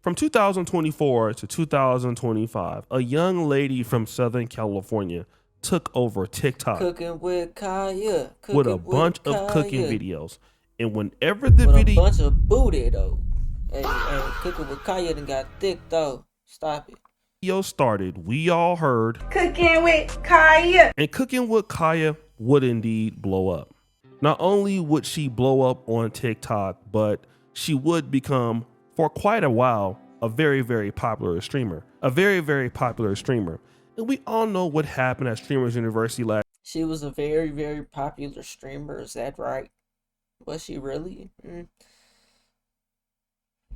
From 2024 to 2025, a young lady from Southern California took over TikTok Cooking with Kaya. with a Cooking bunch with of cooking Kaya. videos. And whenever the With a video bunch of booty though. Hey, Cooking with Kaya done got thick though. Stop it. started, we all heard Cooking with Kaya. and Cooking with Kaya would indeed blow up. Not only would she blow up on TikTok, but she would become, for quite a while, a very, very popular streamer. And we all know what happened at Streamers University last. She was a very, very popular streamer. Is that right? Was she really?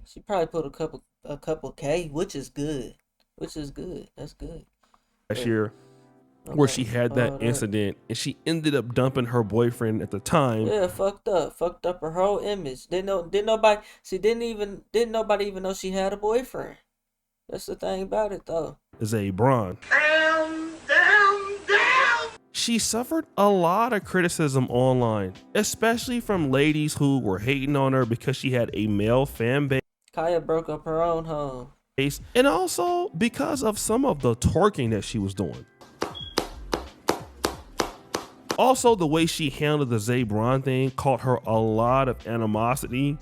She probably put a couple K, which is good. That's good. Last year, where she had that incident and she ended up dumping her boyfriend at the time. Yeah, fucked up her whole image. Didn't nobody even know she had a boyfriend. That's the thing about it though. Zabron. Damn. She suffered a lot of criticism online, especially from ladies who were hating on her because she had a male fan base. Kaya broke up her own home. And also because of some of the twerking that she was doing. Also, the way she handled the Zabron thing caught her a lot of animosity,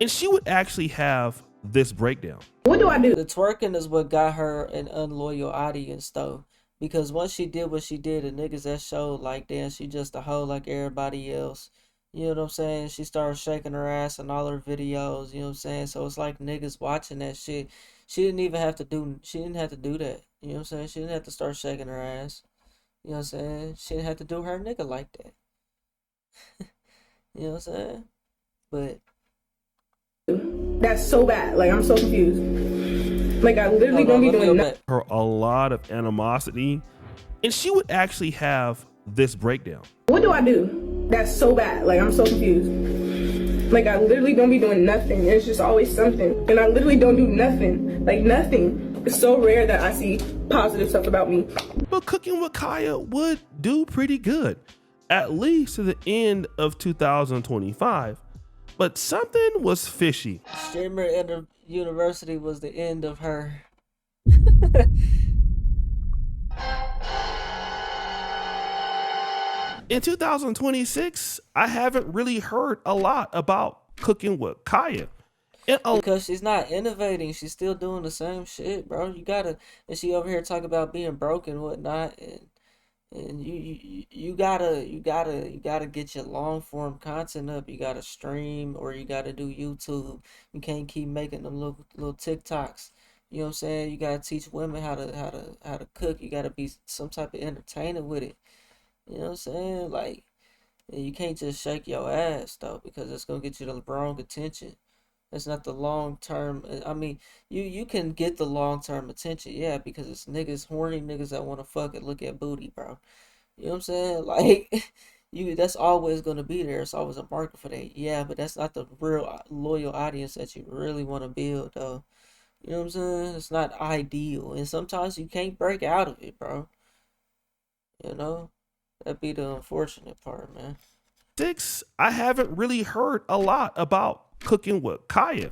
and she would actually have this breakdown. What do I do? The twerking is what got her an unloyal audience though, because once she did what she did, the niggas that showed like, damn, she just a hoe like everybody else. You know what I'm saying? She started shaking her ass in all her videos, you know what I'm saying? So it's like niggas watching that shit. She didn't have to do that. You know what I'm saying? She didn't have to start shaking her ass. You know what I'm saying? She didn't have to do her nigga like that. You know what I'm saying? But that's so bad. Like, I'm so confused. Like, I literally don't be doing nothing. Her a lot of animosity, and she would actually have this breakdown. What do I do? That's so bad. Like, I'm so confused. Like, I literally don't be doing nothing. It's just always something. And I literally don't do nothing. Like, nothing. It's so rare that I see positive stuff about me. But Cooking with Kaya would do pretty good, at least to the end of 2025. But something was fishy. Streamer University was the end of her. In 2026, I haven't really heard a lot about Cooking with Kaya. Because she's not innovating, she's still doing the same shit, bro. And she over here talking about being broke and whatnot, and you gotta get your long form content up. You gotta stream or you gotta do YouTube. You can't keep making them little TikToks. You know what I'm saying? You gotta teach women how to cook. You gotta be some type of entertainer with it. You know what I'm saying? Like, you can't just shake your ass though, because it's gonna get you the wrong attention. That's not the long term. I mean, you can get the long term attention, yeah, because it's horny niggas that want to fuck and look at booty, bro. You know what I'm saying? Like, that's always gonna be there. It's always a market for that, yeah. But that's not the real loyal audience that you really want to build, though. You know what I'm saying? It's not ideal, and sometimes you can't break out of it, bro. You know, that'd be the unfortunate part, man. I haven't really heard a lot about Cooking with Kaya,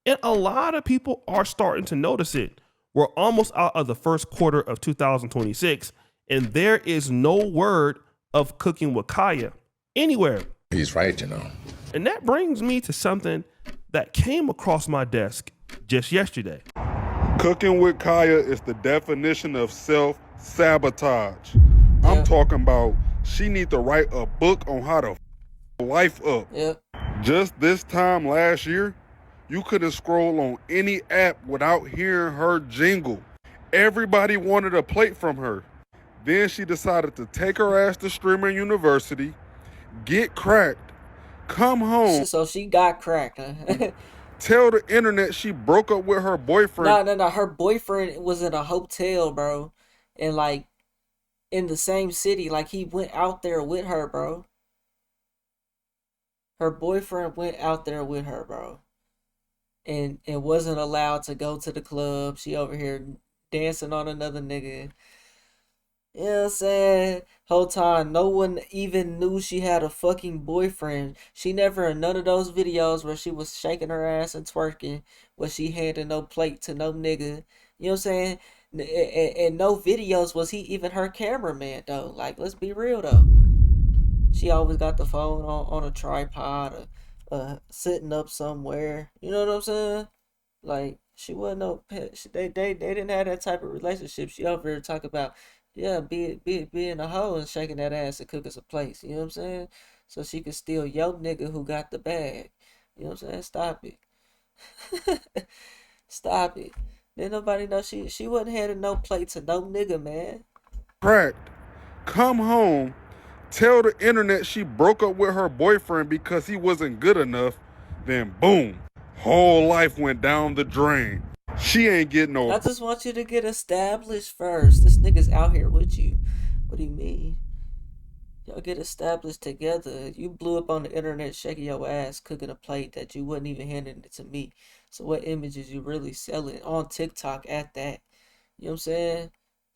and a lot of people are starting to notice it. We're almost out of the first quarter of 2026, and there is no word of Cooking with Kaya anywhere. He's right, you know. And that brings me to something that came across my desk just yesterday. Cooking with Kaya is the definition of self-sabotage. I'm talking about she need to write a book on how to f life up. Yeah. Just this time last year, you couldn't scroll on any app without hearing her jingle. Everybody wanted a plate from her. Then she decided to take her ass to Streamer University, get cracked, come home. So she got cracked, huh? Tell the internet she broke up with her boyfriend. No. Her boyfriend was in a hotel, bro. And like in the same city. Like he went out there with her, bro. Her boyfriend went out there with her, bro. And wasn't allowed to go to the club. She over here dancing on another nigga. You know what I'm saying? Whole time, no one even knew she had a fucking boyfriend. She never in none of those videos where she was shaking her ass and twerking, where she handed no plate to no nigga. You know what I'm saying? And no videos was he even her cameraman though. Like, let's be real though. She always got the phone on a tripod or sitting up somewhere. You know what I'm saying? Like, she wasn't no pet. They didn't have that type of relationship. She over here talking about, yeah, being a hoe and shaking that ass and cooking some plates. You know what I'm saying? So she could steal your nigga who got the bag. You know what I'm saying? Stop it. Stop it. Didn't nobody know she wasn't handing no plate to no nigga, man. Cracked. Come home, tell the internet she broke up with her boyfriend because he wasn't good enough, then boom, whole life went down the drain. She ain't getting no. I just want you to get established first. This nigga's out here with you. What do you mean? Y'all get established together. You blew up on the internet shaking your ass, cooking a plate that you wasn't even handing it to me. So what images you really selling on TikTok at that? You know what I'm saying?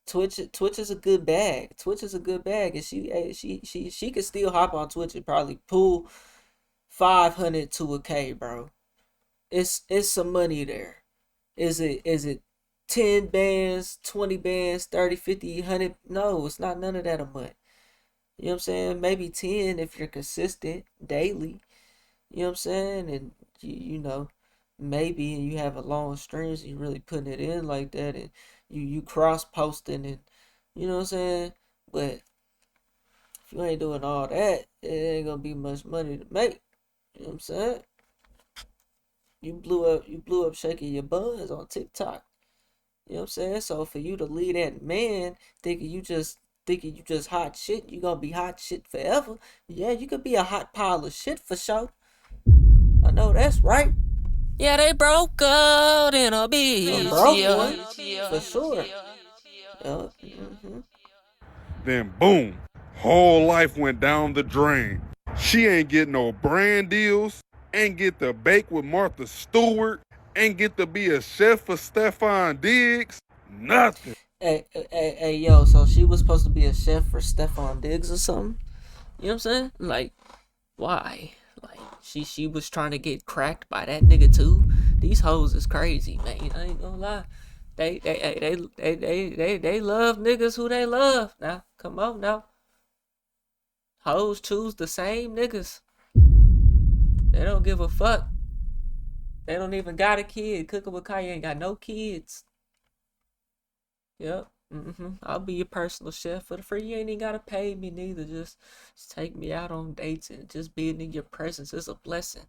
Twitch is a good bag. Twitch is a good bag, and she could still hop on Twitch and probably pull 500 to a K, bro. It's some money there. Is it 10 bands, 20 bands, 30, 50, 100? No, it's not none of that a month. You know what I'm saying? Maybe 10 if you're consistent daily. You know what I'm saying? And you know, maybe you have a long streams and you really putting it in like that, and you cross posting, and you know what I'm saying? But if you ain't doing all that, it ain't gonna be much money to make. You know what I'm saying? You blew up shaking your buns on TikTok. You know what I'm saying? So for you to leave that man thinking you just hot shit, you gonna be hot shit forever. Yeah, you could be a hot pile of shit for sure. I know that's right. Yeah, they broke out in a bitch. A broke one, for sure. Yup. Then boom, whole life went down the drain. She ain't get no brand deals, ain't get to bake with Martha Stewart, ain't get to be a chef for Stefan Diggs, nothing. Hey, yo, so she was supposed to be a chef for Stefan Diggs or something? You know what I'm saying? Like, why? Like, she was trying to get cracked by that nigga too. These hoes is crazy, man. I ain't gonna lie. They love niggas who they love. Now, come on now. Hoes choose the same niggas. They don't give a fuck. They don't even got a kid. Cooking with Kaya ain't got no kids. Yep. I'll be your personal chef for the free. You ain't even gotta pay me neither. Just take me out on dates, and just being in your presence is a blessing.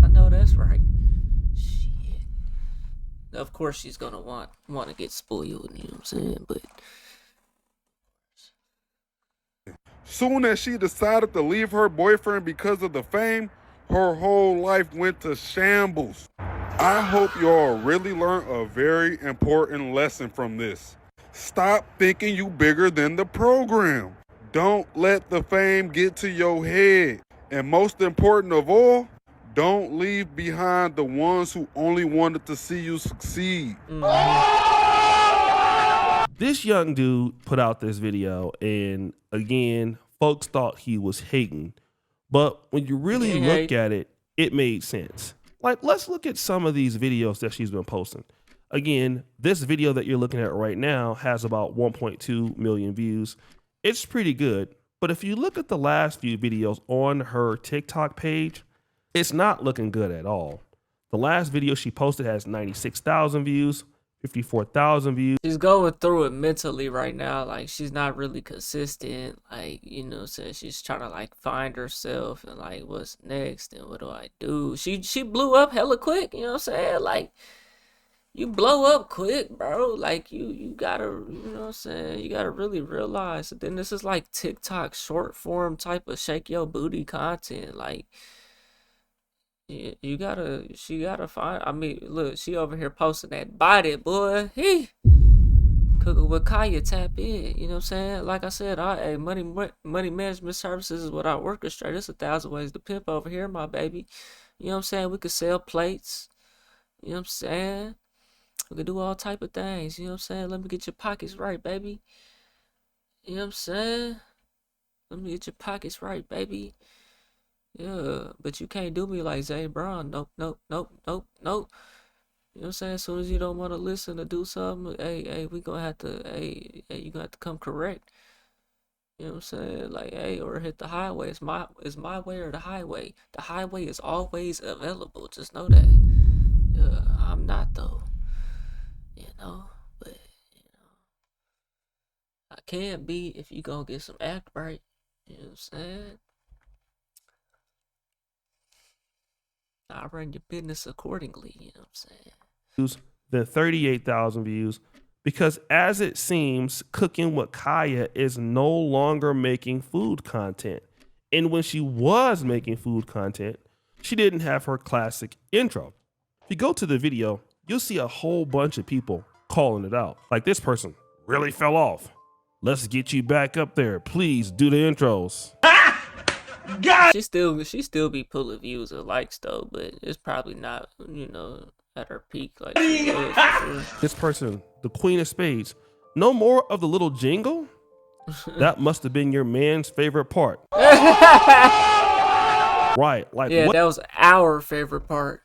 I know that's right. Shit. Of course she's gonna want to get spoiled. You know what I'm saying? But Soon as she decided to leave her boyfriend because of the fame, her whole life went to shambles. I hope y'all really learned a very important lesson from this. Stop thinking you bigger than the program. Don't let the fame get to your head. And most important of all, don't leave behind the ones who only wanted to see you succeed. This young dude put out this video, and again, folks thought he was hating. But when you really look at it, it made sense. Like, let's look at some of these videos that she's been posting. Again, this video that you're looking at right now has about 1.2 million views. It's pretty good. But if you look at the last few videos on her TikTok page, it's not looking good at all. The last video she posted has 96,000 views, 54,000 views. she's going through it mentally right now. Like, she's not really consistent. Like, you know what I'm saying? She's trying to like find herself and like, what's next and what do I do? She blew up hella quick, you know what I'm saying? Like, you blow up quick, bro. Like, you gotta, you know what I'm saying? You gotta really realize that then this is like TikTok short form type of shake your booty content. Like, she gotta find, I mean, look, she over here posting that body, boy. He Cooking with Kaya, tap in. You know what I'm saying? Like I said, hey, money management services is what I orchestrate. There's 1,000 ways to pimp over here, my baby. You know what I'm saying? We could sell plates. You know what I'm saying? We could do all type of things. You know what I'm saying? Let me get your pockets right, baby. You know what I'm saying? Let me get your pockets right, baby. Yeah, but you can't do me like Zay Brown. Nope, nope, nope, nope, nope. You know what I'm saying? As soon as you don't want to listen or do something, hey, we gonna have to, you gonna have to come correct. You know what I'm saying? Like, hey, or hit the highway. It's my way or the highway. The highway is always available. Just know that. Yeah, I'm not though. You know, but I can be if you gonna get some act right. You know what I'm saying? I run your business accordingly. You know what I'm saying? Views than 38,000 views because, as it seems, Cooking with Kaya is no longer making food content. And when she was making food content, she didn't have her classic intro. If you go to the video, you'll see a whole bunch of people calling it out. Like, this person really fell off. Let's get you back up there. Please do the intros. She still be pulling views or likes though, but it's probably not, at her peak like she was for sure. This person, the Queen of Spades, no more of the little jingle? That must have been your man's favorite part. Right, like Yeah, what? that was our favorite part.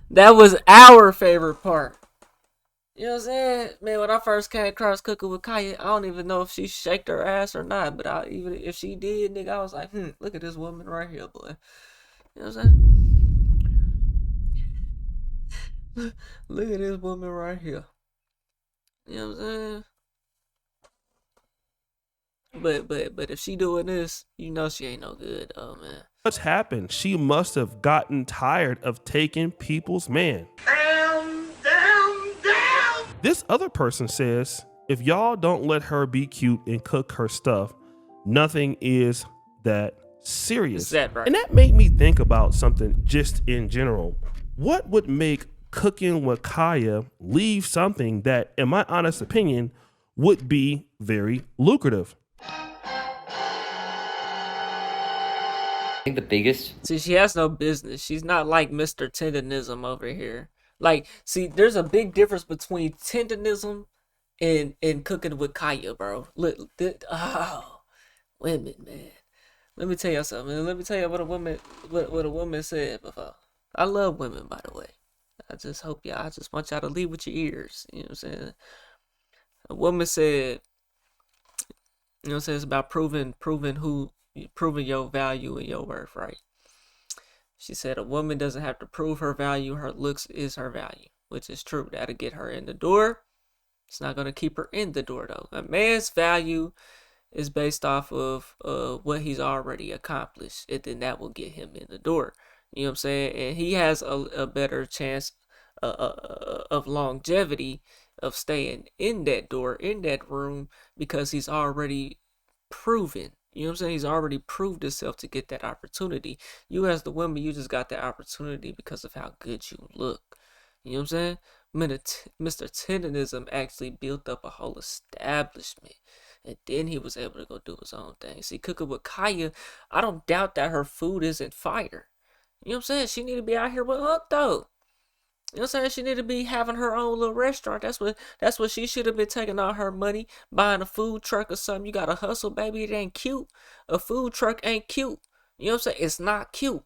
That was our favorite part. You know what I'm saying? Man, when I first came across Cooking with Kaya, I don't even know if she shaked her ass or not, but even if she did, nigga, I was like, look at this woman right here, boy. You know what I'm saying? Look at this woman right here. You know what I'm saying? But if she doing this, you know she ain't no good, oh man. What's happened? She must have gotten tired of taking people's man. This other person says, if y'all don't let her be cute and cook her stuff, nothing is that serious. Is that right? And that made me think about something just in general. What would make Cooking with Kaya leave something that, in my honest opinion, would be very lucrative? I think the biggest. See, she has no business. She's not like Mr. Tendonism over here. Like, see, there's a big difference between tendonism and Cooking with Kaya, bro. Look, women, man. Let me tell you something. Let me tell you what a woman said before. I love women, by the way. I just want y'all to leave with your ears. You know what I'm saying? A woman said, you know what I'm saying, it's about proving your value and your worth, right? She said a woman doesn't have to prove her value. Her looks is her value, which is true. That'll get her in the door. It's not going to keep her in the door, though. A man's value is based off of what he's already accomplished, and then that will get him in the door. You know what I'm saying? And he has a better chance of longevity of staying in that door, in that room, because he's already proven. You know what I'm saying? He's already proved himself to get that opportunity. You as the woman, you just got that opportunity because of how good you look. You know what I'm saying? Mr. Tendonism actually built up a whole establishment. And then he was able to go do his own thing. See, Cooking with Kaya, I don't doubt that her food isn't fire. You know what I'm saying? She need to be out here with Hook, though. You know what I'm saying? She need to be having her own little restaurant. That's what she should have been taking all her money, buying a food truck or something. You gotta hustle, baby. It ain't cute. A food truck ain't cute. You know what I'm saying? It's not cute.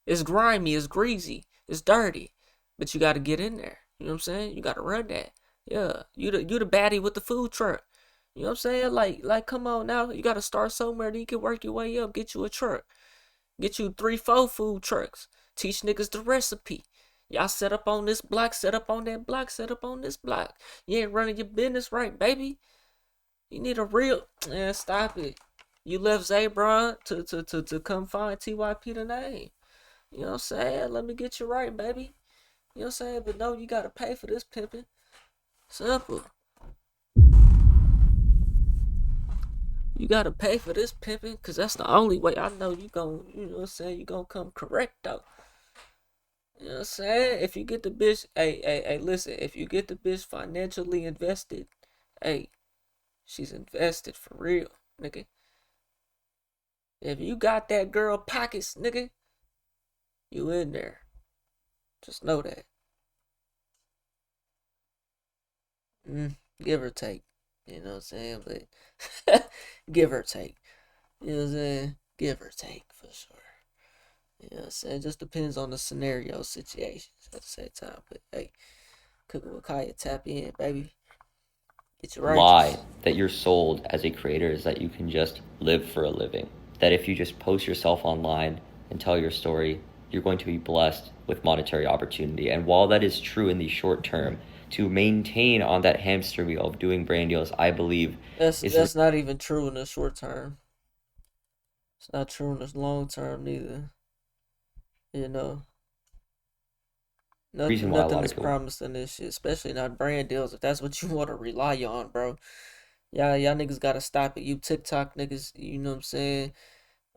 It's grimy, it's greasy, it's dirty. But you gotta get in there. You know what I'm saying? You gotta run that. Yeah. You the baddie with the food truck. You know what I'm saying? Like come on now. You gotta start somewhere, then you can work your way up, get you a truck. Get you 3-4 food trucks. Teach niggas the recipe. Y'all set up on this block, set up on that block, set up on this block. You ain't running your business right, baby. You need a real... Man, stop it. You left Zabron to come find TYP the name. You know what I'm saying? Let me get you right, baby. You know what I'm saying? But no, you gotta pay for this pimping. Simple. You gotta pay for this pimping, cause that's the only way I know you gon', you know what I'm saying, you gon' come correct though. You know what I'm saying? If you get the bitch, hey, listen, if you get the bitch financially invested, hey, she's invested for real, nigga. If you got that girl pockets, nigga, you in there. Just know that. give or take. You know what I'm saying? But give or take. You know what I'm saying? Give or take for sure. You know what I'm saying? It just depends on the scenario, situations at the same time. But hey, Cooking with Kaya, tap in, baby. Get your lie righteous. that you're sold as a creator is that you can just live for a living. That if you just post yourself online and tell your story, you're going to be blessed with monetary opportunity. And while that is true in the short term, to maintain on that hamster wheel of doing brand deals, I believe That's not even true in the short term. It's not true in the long term neither. You know, the reason why a nothing lot of is people promised in this shit, especially not brand deals. If that's what you want to rely on, bro, y'all niggas gotta stop it. You TikTok niggas, you know what I'm saying?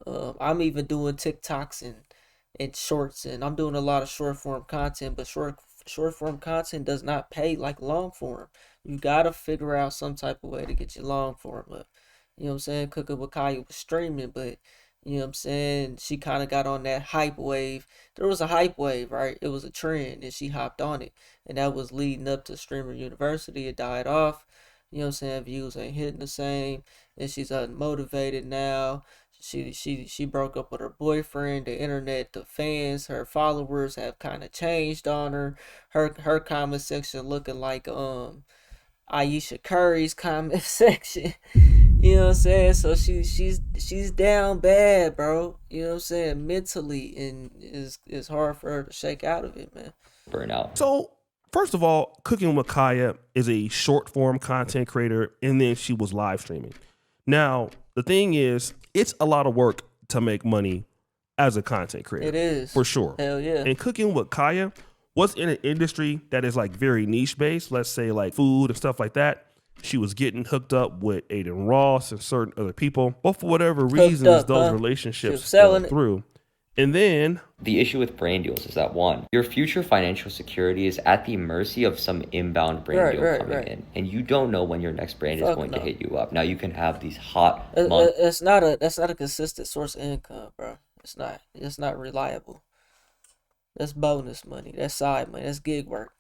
I'm even doing TikToks and shorts, and I'm doing a lot of short form content. But short form content does not pay like long form. You gotta figure out some type of way to get your long form up. You know what I'm saying? Cooking with Kaya was streaming, but you know what I'm saying? She kind of got on that hype wave. There was a hype wave, right? It was a trend, and she hopped on it, and that was leading up to Streamer University. It died off. You know what I'm saying? Views ain't hitting the same, and she's unmotivated now. She broke up with her boyfriend. The internet, the fans, her followers have kind of changed on her. Her comment section looking like Aisha Curry's comment section. You know what I'm saying? So she's down bad, bro. You know what I'm saying? Mentally, and it's hard for her to shake out of it, man. burn out. So, first of all, Cooking with Kaya is a short form content creator, and then she was live streaming. Now, the thing is, it's a lot of work to make money as a content creator. It is. For sure. Hell yeah. And Cooking with Kaya was in an industry that is like very niche based, let's say like food and stuff like that. She was getting hooked up with Aiden Ross and certain other people, but for whatever reasons, those relationships fell through. And then the issue with brand deals is that one, your future financial security is at the mercy of some inbound brand deal coming in, and you don't know when your next brand is going to hit you up. Now you can have these hot months. That's not a consistent source of income, bro. It's not. It's not reliable. That's bonus money. That's side money. That's gig work.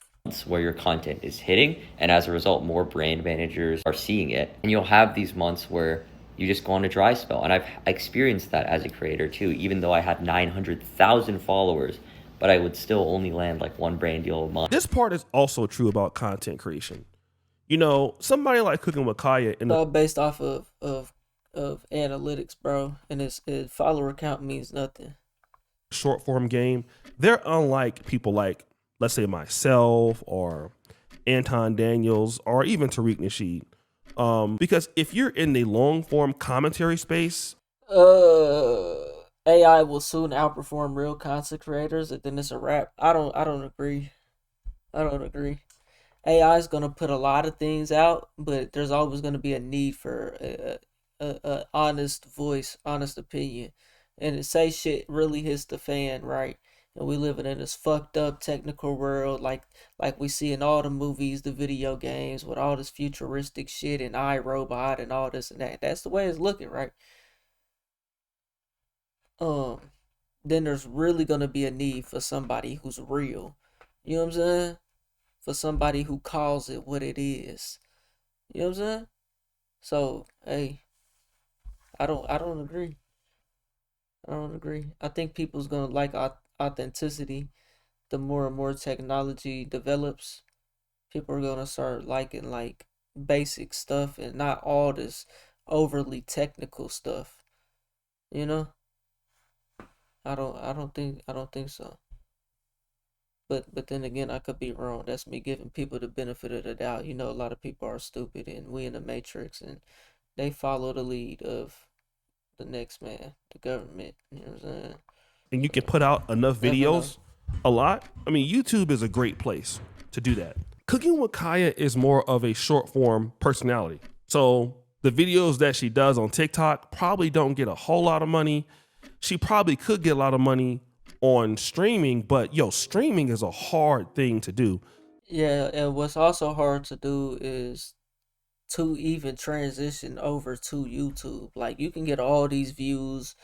Where your content is hitting, and as a result, more brand managers are seeing it, and you'll have these months where you just go on a dry spell. And I've experienced that as a creator too, even though I had 900,000 followers, but I would still only land like one brand deal a month. This part is also true about content creation. You know, somebody like Cooking with Kaya it's all based off of analytics, bro, and his follower count means nothing. Short form game, they're unlike people like, let's say, myself or Anton Daniels or even Tariq Nasheed. Because if you're in the long form commentary space, AI will soon outperform real content creators, and then it's a wrap. I don't agree. I don't agree. AI is gonna put a lot of things out, but there's always gonna be a need for a honest voice, honest opinion, and to say shit really hits the fan, right? And we living in this fucked up technical world, like we see in all the movies, the video games, with all this futuristic shit and iRobot and all this and that. That's the way it's looking, right? Then there's really gonna be a need for somebody who's real. You know what I'm saying? For somebody who calls it what it is. You know what I'm saying? So, hey, I don't agree. I don't agree. I think people's gonna like authenticity. The more and more technology develops, people are gonna start liking like basic stuff and not all this overly technical stuff. You know? I don't think so. But then again, I could be wrong. That's me giving people the benefit of the doubt. You know, a lot of people are stupid, and we in the matrix, and they follow the lead of the next man, the government. You know what I'm saying? and you can put out enough videos a lot. I mean, YouTube is a great place to do that. Cooking with Kaya is more of a short form personality. So the videos that she does on TikTok probably don't get a whole lot of money. She probably could get a lot of money on streaming, but streaming is a hard thing to do. Yeah, and what's also hard to do is to even transition over to YouTube. Like, you can get all these views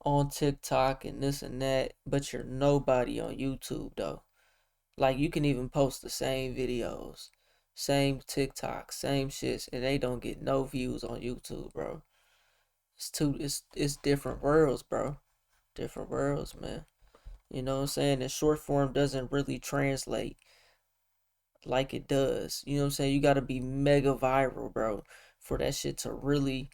on TikTok and this and that, but you're nobody on YouTube though. Like, you can even post the same videos, Same TikTok, same shits, and they don't get no views on YouTube, bro. It's different worlds, bro. Different worlds, man. You know what I'm saying? And short form doesn't really translate like it does. You know what I'm saying? You gotta be mega viral, bro, for that shit to really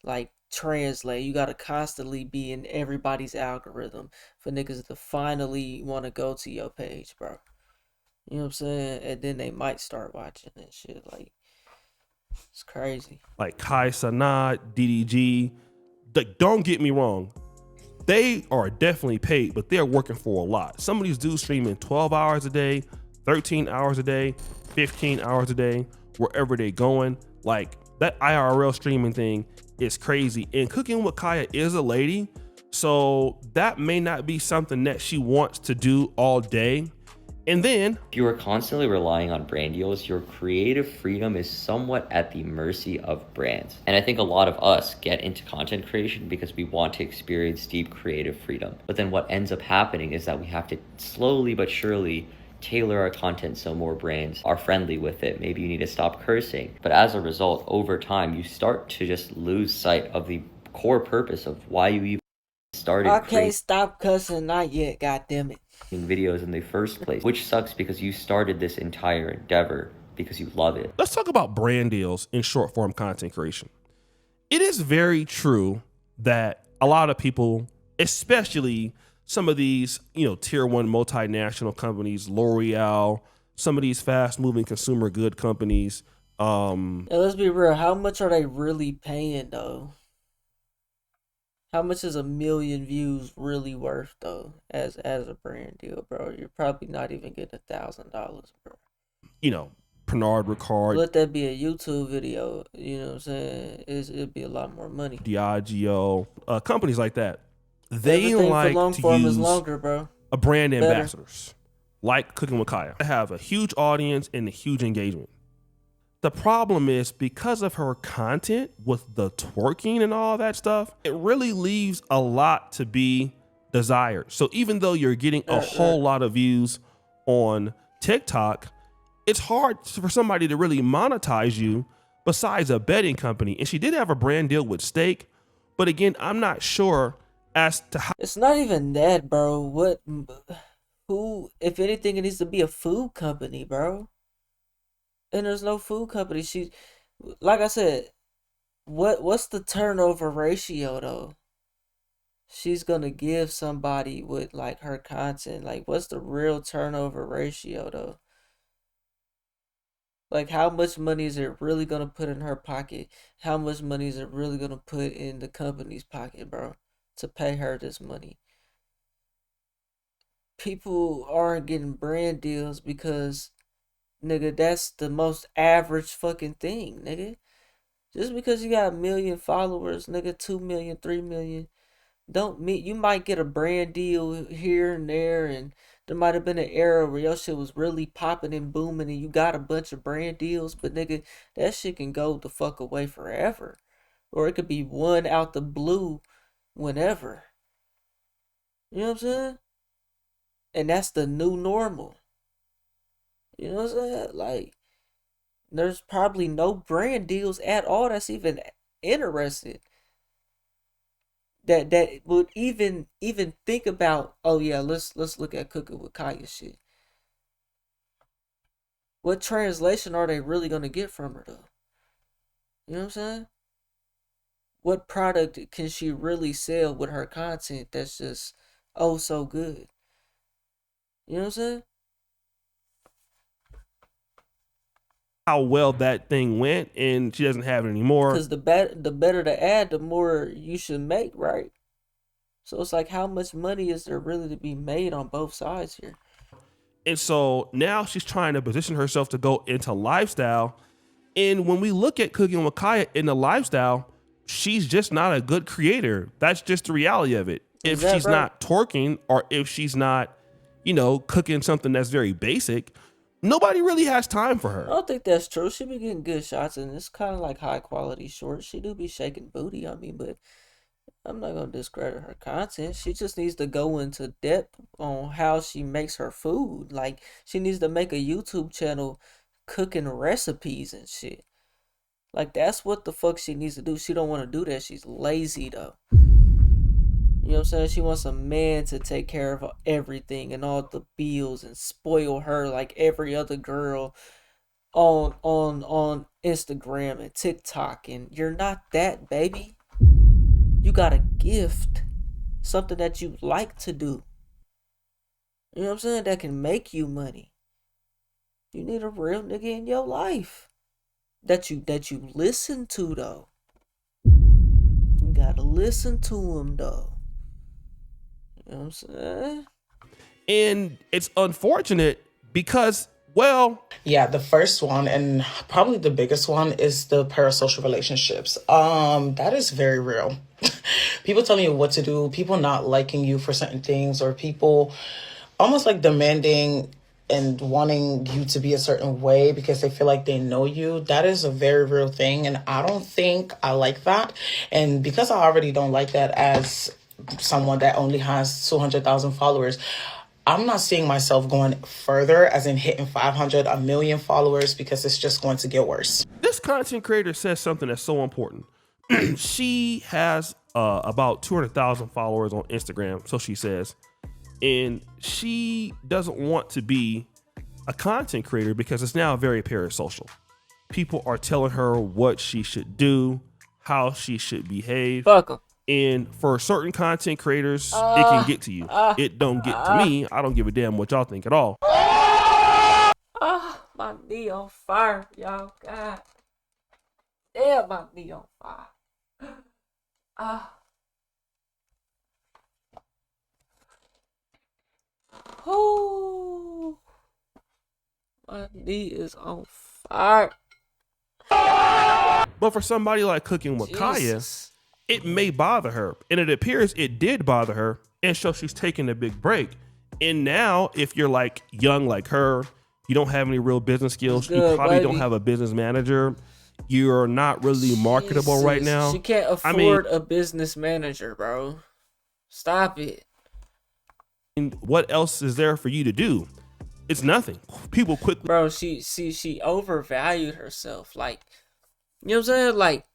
like translate. You gotta constantly be in everybody's algorithm for niggas to finally wanna go to your page, bro. You know what I'm saying? And then they might start watching that shit. Like, it's crazy. Like Kai Sanat, DDG. Like, don't get me wrong. They are definitely paid, but they're working for a lot. Some of these dudes streaming 12 hours a day, 13 hours a day, 15 hours a day, wherever they going. Like, that IRL streaming thing is crazy. And Cooking with Kya is a lady, so that may not be something that she wants to do all day. And then, if you are constantly relying on brand deals, your creative freedom is somewhat at the mercy of brands. And I think a lot of us get into content creation because we want to experience deep creative freedom. But then what ends up happening is that we have to slowly but surely tailor our content so more brands are friendly with it. Maybe you need to stop cursing. But as a result, over time, you start to just lose sight of the core purpose of why you even started I can't stop cussing, not yet, goddammit. Videos in the first place, which sucks because you started this entire endeavor because you love it. let's talk about brand deals in short form content creation. It is very true that a lot of people, especially some of these, tier one multinational companies, L'Oreal, some of these fast moving consumer good companies. Let's be real. How much are they really paying though? How much is 1 million views really worth though? As a brand deal, bro, you're probably not even getting $1,000, bro. Pernod Ricard, Let that be a YouTube video. You know what I'm saying? It'd be a lot more money. Diageo, companies like that. They Everything like for long to form use is longer, bro. a brand Better. ambassadors, like Cooking with Kya. They have a huge audience and a huge engagement. The problem is because of her content with the twerking and all that stuff, it really leaves a lot to be desired. So even though you're getting a whole lot of views on TikTok, it's hard for somebody to really monetize you besides a betting company. And she did have a brand deal with Steak, but again, I'm not sure as to how. It's not even that, bro. Who, if anything, it needs to be a food company, bro. And there's no food company. She, like I said, what's the turnover ratio though? She's gonna give somebody with like her content. Like, what's the real turnover ratio though? Like, how much money is it really gonna put in her pocket? How much money is it really gonna put in the company's pocket, bro, to pay her this money? People aren't getting brand deals because, nigga, that's the most average fucking thing, nigga. Just because you got 1 million followers, nigga, 2 million, 3 million, don't mean you might get a brand deal here and there, and there might have been an era where your shit was really popping and booming and you got a bunch of brand deals, but nigga, that shit can go the fuck away forever. Or it could be one out the blue whenever. You know what I'm saying? And that's the new normal. You know what I'm saying? Like, there's probably no brand deals at all that's even interested. That would even think about, oh yeah, let's look at Cooking with Kya shit. What translation are they really gonna get from her though? You know what I'm saying? What product can she really sell with her content that's just oh so good? You know what I'm saying? How well that thing went, and she doesn't have it anymore. Because the better the ad, the more you should make, right? So it's like, how much money is there really to be made on both sides here? And so now she's trying to position herself to go into lifestyle. And when we look at Cooking with Kya in the lifestyle, she's just not a good creator. That's just the reality of it. If she's right? not twerking, or if she's not, cooking something that's very basic, nobody really has time for her. I don't think that's true. She be getting good shots, and it's kind of like high quality shorts. She do be shaking booty on me, but I'm not gonna discredit her content. She just needs to go into depth on how she makes her food. Like, she needs to make a YouTube channel cooking recipes and shit. Like, that's what the fuck she needs to do. She don't want to do that. She's lazy, though. You know what I'm saying? She wants a man to take care of everything and all the bills and spoil her like every other girl on Instagram and TikTok. And you're not that, baby. You got a gift. Something that you like to do. You know what I'm saying? That can make you money. You need a real nigga in your life. That you listen to, though. You gotta listen to him, though. You know what I'm saying? And it's unfortunate because, well, yeah, the first one and probably the biggest one is the parasocial relationships. That is very real. People telling you what to do, people not liking you for certain things, or people almost like demanding and wanting you to be a certain way because they feel like they know you. That is a very real thing, and I don't think I like that. And because I already don't like that as someone that only has 200,000 followers, I'm not seeing myself going further, as in hitting 500, 1 million followers, because it's just going to get worse. This content creator says something that's so important. She has about 200,000 followers on Instagram, so she says. And she doesn't want to be a content creator because it's now very parasocial. People are telling her what she should do, how she should behave. Fuck 'em. And for certain content creators, it can get to you. It don't get to me. I don't give a damn what y'all think at all. My knee on fire, y'all. God damn, my knee on fire. Oh, my knee is on fire. But for somebody like Cooking with Kya, Jesus. it may bother her. And it appears it did bother her. And so she's taking a big break. And now, if you're like young like her, you don't have any real business skills. Good, you probably baby. don't have a business manager. You're not really marketable right Jesus. now. She can't afford a business manager, bro. Stop it. And what else is there for you to do? It's nothing. People quickly. Bro, she overvalued herself. Like, you know what I'm saying? Like,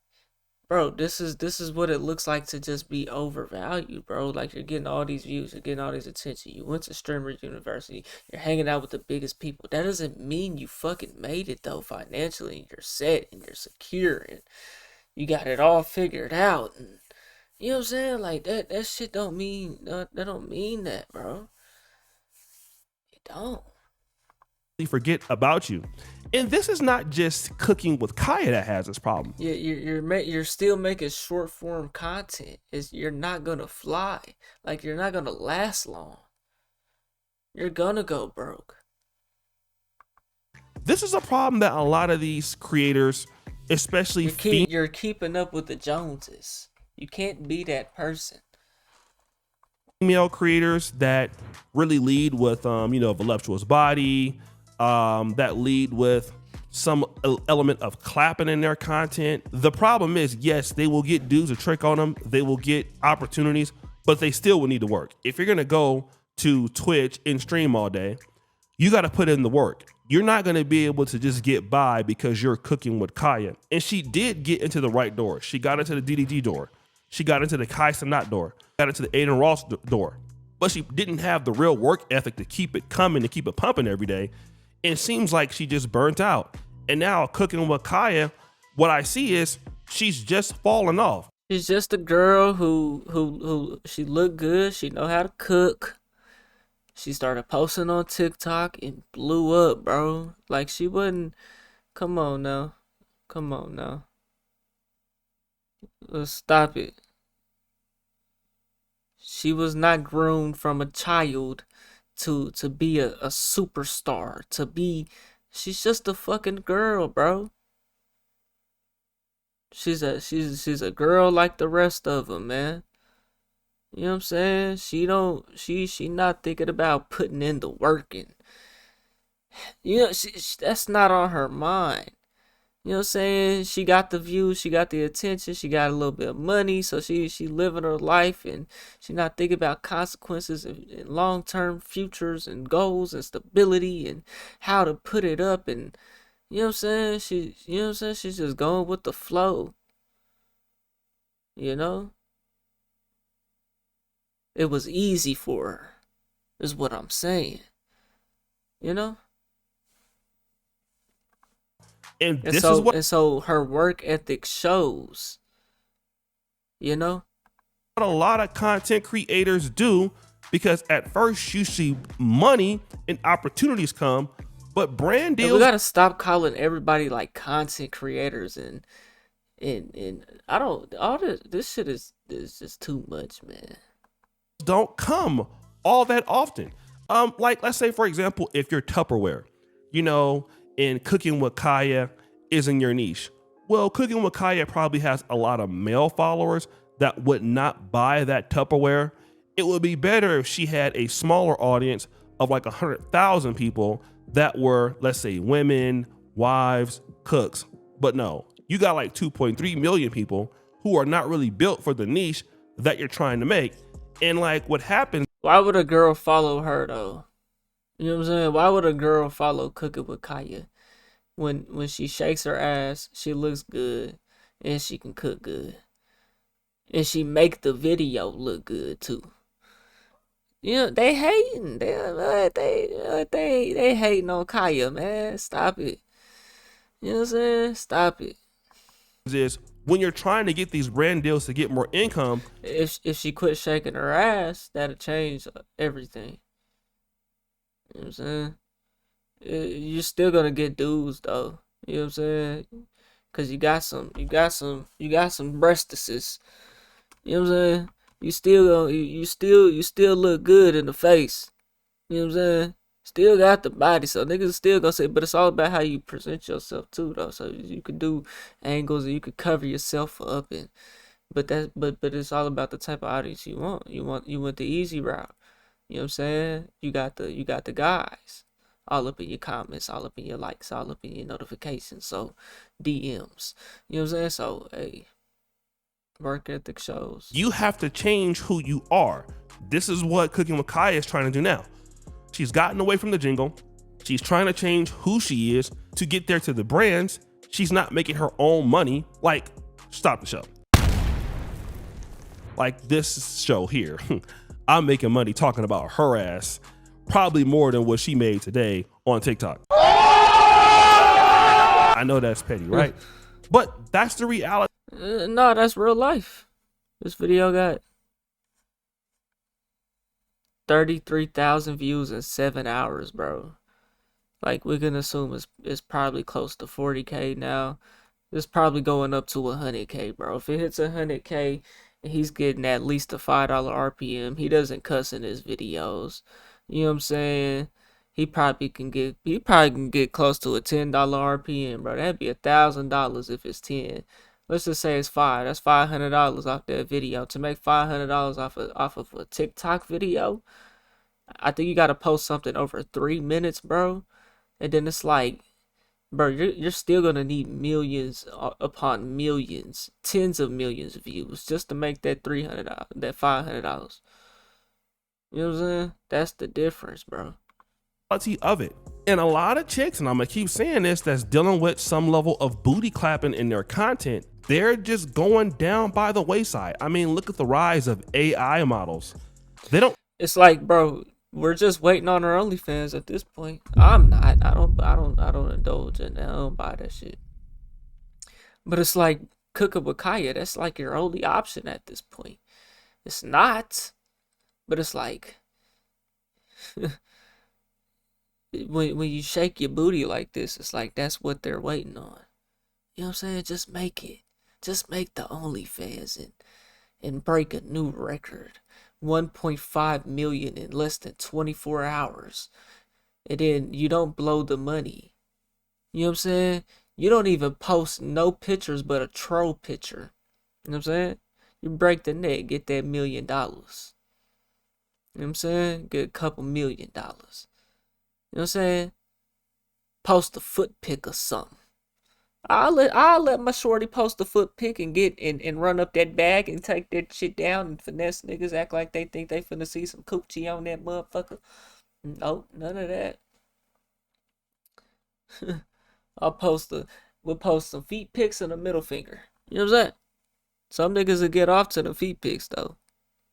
bro, this is what it looks like to just be overvalued, bro. Like, you're getting all these views, you're getting all this attention. You went to streamer university, you're hanging out with the biggest people. That doesn't mean you fucking made it though financially. And you're set and you're secure and you got it all figured out. And you know what I'm saying? Like that shit don't mean that don't mean that, bro. It don't. Forget about you. And this is not just Cooking with Kya that has this problem. Yeah, you're still making short form content. You're not gonna fly. Like, you're not gonna last long. You're gonna go broke. This is a problem that a lot of these creators, especially You're keeping up with the Joneses. You can't be that person. female creators that really lead with voluptuous body, that lead with some element of clapping in their content. The problem is, yes, they will get dudes a trick on them. They will get opportunities, but they still will need to work. If you're going to go to Twitch and stream all day, you got to put in the work. You're not going to be able to just get by because you're Cooking with Kya. And she did get into the right door. She got into the DDG door. She got into the Kai Sanat door. Got into the Aiden Ross door. But she didn't have the real work ethic to keep it coming, to keep it pumping every day. And it seems like she just burnt out. And now Cooking with Kya, what I see is she's just falling off. She's just a girl who she looked good. She know how to cook. She started posting on TikTok and blew up, bro. Like, she wasn't. Come on now. Let's stop it. She was not groomed from a child to be a superstar. She's just a fucking girl, bro. She's a girl like the rest of them, man. You know what I'm saying? She not thinking about putting in the work, and that's not on her mind. You know what I'm saying? She got the views, she got the attention, she got a little bit of money, so she living her life, and she not thinking about consequences and long-term futures and goals and stability and how to put it up. And You know what I'm saying? You know what I'm saying? She's just going with the flow. You know? It was easy for her, is what I'm saying. You know? And this is what so her work ethic shows. You know? a lot of content creators do, because at first you see money and opportunities come, but brand And deals we gotta stop calling everybody like content creators and I don't all this shit is just too much, man. don't come all that often. Like let's say for example, if you're Tupperware, you know, and Cooking with Kya is in your niche. Well, Cooking with Kya probably has a lot of male followers that would not buy that Tupperware. It would be better if she had a smaller audience of like 100,000 people that were, let's say, women, wives, cooks. But no, you got like 2.3 million people who are not really built for the niche that you're trying to make. And like what happens, Why would a girl follow her though? You know what I'm saying? Why would a girl follow Cooking with Kya? When she shakes her ass, she looks good and she can cook good. And she make the video look good too. You know, they hating. They hating on Kya, man. Stop it. You know what I'm saying? Stop it. is when you're trying to get these brand deals to get more income, If she quit shaking her ass, that'll change everything. You know what I'm saying? You're still gonna get dudes though. You know what I'm saying? Cause you got some breastises. You know what I'm saying? You still look good in the face. You know what I'm saying? Still got the body, so niggas still gonna say, but it's all about how you present yourself too, though. So you could do angles and you could cover yourself up, and but it's all about the type of audience you want. You want the easy route. You know what I'm saying? You got the guys all up in your comments, all up in your likes, all up in your notifications. So DMs. You know what I'm saying? So hey, work ethic shows. you have to change who you are. This is what Cooking with Kya is trying to do now. She's gotten away from the jingle. She's trying to change who she is to get there to the brands. She's not making her own money. Like, stop the show. Like this show here. I'm making money talking about her ass, probably more than what she made today on TikTok. I know that's petty, right? But that's the reality. No, that's real life. This video got 33,000 views in 7 hours, bro. Like, we can assume it's probably close to 40K now. It's probably going up to 100K, bro. If it hits 100K and he's getting at least a $5 RPM, he doesn't cuss in his videos. You know what I'm saying? He probably can get close to a $10 RPM, bro. That'd be $1,000 if it's 10. Let's just say it's 5. That's $500 off that video. To make $500 off of a TikTok video, I think you gotta post something over 3 minutes, bro. And then it's like, bro, you're still gonna need millions upon millions, tens of millions of views just to make that $300, that $500. You know what I'm saying? That's the difference, bro. Of it. And a lot of chicks, and I'm gonna keep saying this, that's dealing with some level of booty clapping in their content, they're just going down by the wayside. I mean, look at the rise of AI models. They don't. It's like, bro, we're just waiting on our OnlyFans at this point. I'm not. I don't indulge in that. I don't buy that shit. But it's like Cooking with Kya. That's like your only option at this point. It's not, but it's like when you shake your booty like this, it's like that's what they're waiting on. You know what I'm saying? Just make it. Just make the OnlyFans and break a new record. 1.5 million in less than 24 hours. And then you don't blow the money. You know what I'm saying? You don't even post no pictures but a troll picture. You know what I'm saying? You break the net, get that $1 million. You know what I'm saying? Get a couple $1 million. You know what I'm saying? Post a foot pic or something. I'll let my shorty post a foot pic and get and run up that bag and take that shit down and finesse niggas, act like they think they finna see some coochie on that motherfucker. Nope, none of that. We'll post some feet pics and a middle finger. You know what I'm saying? Some niggas will get off to the feet pics though.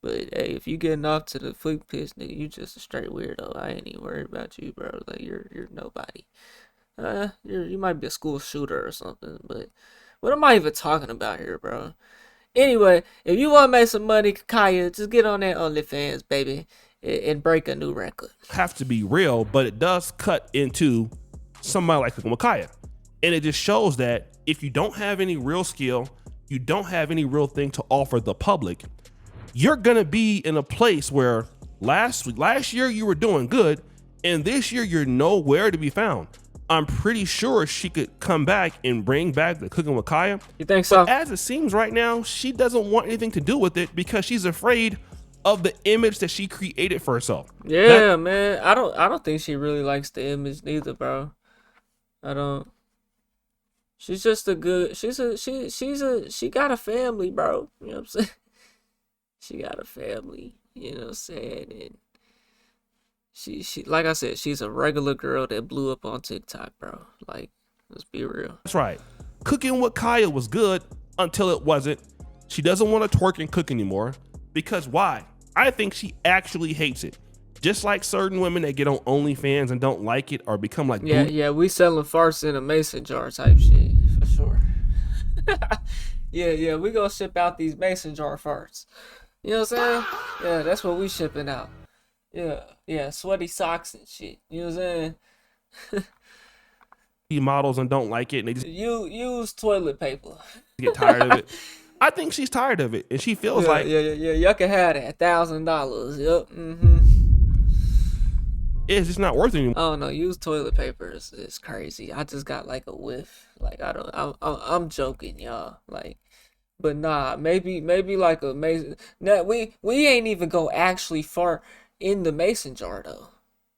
But hey, if you getting off to the feet pics, nigga, you just a straight weirdo. I ain't even worried about you, bro. Like you're nobody. You might be a school shooter or something, but what am I even talking about here, bro? Anyway, if you want to make some money, Kaya, just get on that OnlyFans, baby, and break a new record. Have to be real, but it does cut into somebody like Cooking with Kya. And it just shows that if you don't have any real skill, you don't have any real thing to offer the public, you're gonna be in a place where last year you were doing good, and this year you're nowhere to be found. I'm pretty sure she could come back and bring back the Cooking with Kya. You think so? But as it seems right now, she doesn't want anything to do with it because she's afraid of the image that she created for herself. Yeah, man. I don't think she really likes the image neither, bro. I don't. She's just a good. She got a family, bro. You know what I'm saying? She got a family. You know what I'm saying? And she like I said, she's a regular girl that blew up on TikTok, bro. Like, let's be real. That's right. Cooking with Kya was good until it wasn't. She doesn't want to twerk and cook anymore. Because why? I think she actually hates it. Just like certain women that get on OnlyFans and don't like it or become like yeah, we selling farts in a mason jar type shit for sure. yeah, we gonna ship out these mason jar farts. You know what I'm saying? Yeah, that's what we shipping out. Yeah, sweaty socks and shit. You know what I'm saying? models and don't like it, and they just use toilet paper. get tired of it. I think she's tired of it, and she feels like y'all can have that $1,000. Yep. It's just not worth it anymore. Oh no, use toilet paper is crazy. I just got like a whiff. Like I'm joking, y'all. Like, but nah, maybe like a mason. Nah, we ain't even go actually fart in the mason jar though.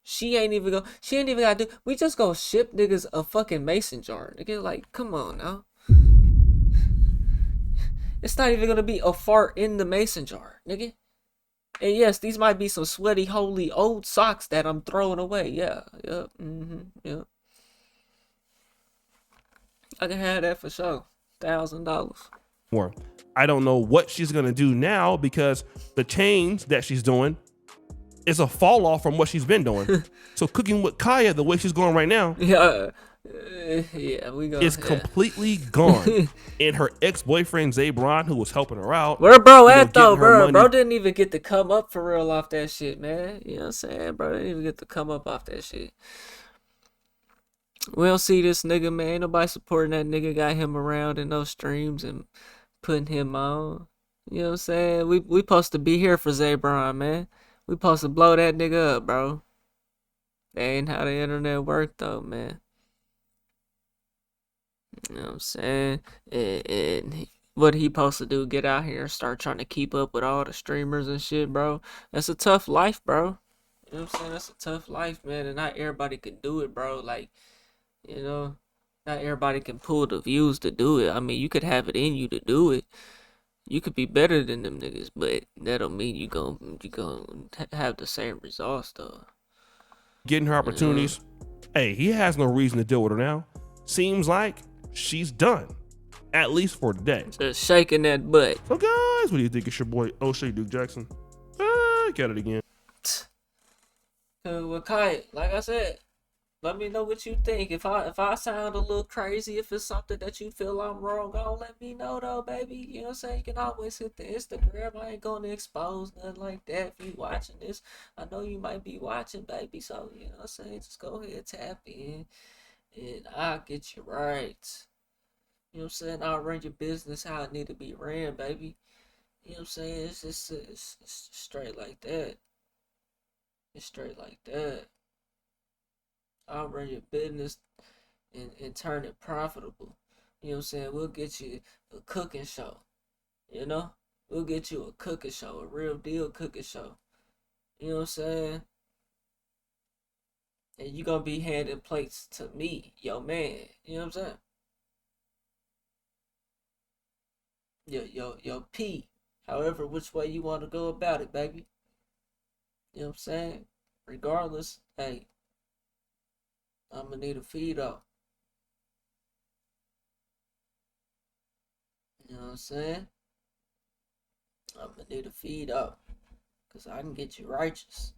She ain't even gotta do. We just go ship niggas a fucking mason jar. Nigga, like, come on now. It's not even gonna be a fart in the mason jar, nigga. And yes, these might be some sweaty, holy old socks that I'm throwing away. Yeah. Yeah. I can have that for sure. $1,000. More. I don't know what she's gonna do now because the change that she's doing is a fall off from what she's been doing. So Cooking with Kya, the way she's going right now, we go. Is completely gone. And her ex-boyfriend Zabron, who was helping her out, where bro at though, bro? Bro didn't even get to come up for real off that shit, man. You know what I'm saying? Bro didn't even get to come up off that shit. We don't see this nigga, man. Ain't nobody supporting that nigga. Got him around in those streams and putting him on. You know what I'm saying? We supposed to be here for Zabron, man. We supposed to blow that nigga up, bro. That ain't how the internet worked though, man. You know what I'm saying? And what he supposed to do? Get out here and start trying to keep up with all the streamers and shit, bro. That's a tough life, bro. You know what I'm saying? That's a tough life, man. And not everybody can do it, bro. Like, you know, not everybody can pull the views to do it. I mean, you could have it in you to do it. You could be better than them niggas, but that don't mean you gonna have the same results though. Getting her opportunities. Hey, he has no reason to deal with her now. Seems like she's done, at least for today. Just shaking that butt. So guys, what do you think? It's your boy O'Shea Duke Jackson. Got it again. Well, Kai, like I said, let me know what you think. If I sound a little crazy, if it's something that you feel I'm wrong on, let me know though, baby. You know what I'm saying? You can always hit the Instagram. I ain't gonna expose nothing like that. If you watching this, I know you might be watching, baby. So, you know what I'm saying? Just go ahead, tap in, and I'll get you right. You know what I'm saying? I'll run your business how it need to be ran, baby. You know what I'm saying? It's just it's straight like that. It's straight like that. I'll run your business and turn it profitable. You know what I'm saying? We'll get you a cooking show. You know? We'll get you a cooking show, a real deal cooking show. You know what I'm saying? And you gonna be handing plates to me, yo man. You know what I'm saying? Yo P. However, which way you want to go about it, baby. You know what I'm saying? Regardless, hey, I'm gonna need a feed off. You know what I'm saying? I'm gonna need a feed up, cause I can get you righteous.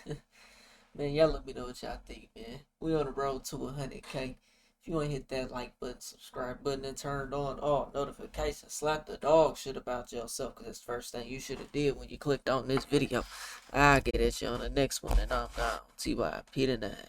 Man, y'all let me know what y'all think, man. We on the road to 100K. If you want to hit that like button, subscribe button, and turn on all notifications, slap the dog shit about yourself, because that's the first thing you should have did when you clicked on this video. I'll get at you on the next one, and I'm gone. TY, P to 9.